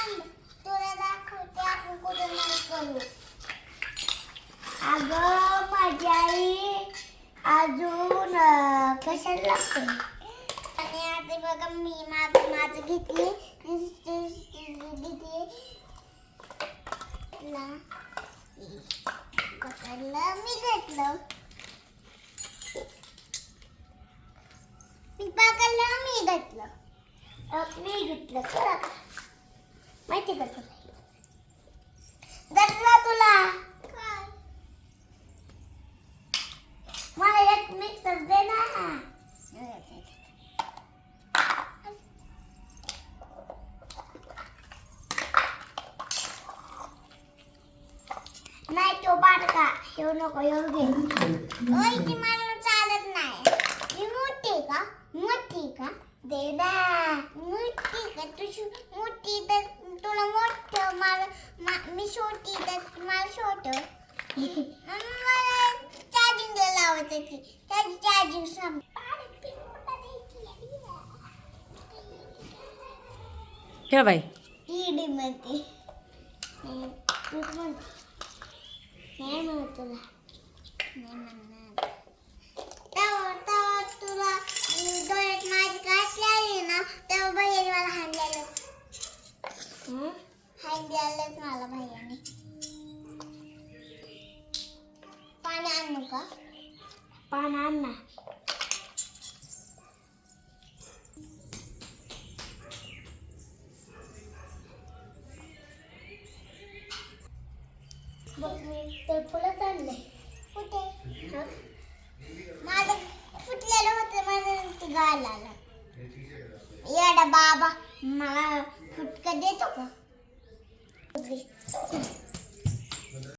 तुला दाखवते आपण कुठं नाही करू. अगं माझी आई अजून कशाला लागते. आणि आता बघा मी माझं घेतली पकडलं मी घेतलं मी पकडलं मी घेतलं खरं माहिती का तुला घेतलं तुला काय मला एक मिक्सर दे ना. नाही तो बारका येऊ नको येऊ घे. ओय ती मला चालत नाही. मी मोठी का दे ना. मोठी का तुझी मोठी तर तुला मोठं मला मी छोटी तर मला छोटं. मला चार्जिंगला लावायचं की त्याची चार्जिंग संपली. ठेव बाई. इडी मध्ये नाही म्हणत तुला नाही म्हणणार. तेव्हा तुला डोळ्यात माझी काशी आली ना तेव्हा भैयाने मला हाणलेलंच मला भैयाने. पाणी आणू का पाणी आण ना. बघ मी ते फुलंच आणले. कुठे माझं फुटलेलं होतं माझं ते गायला आलं. येडा बाबा मला फुटका देतो का.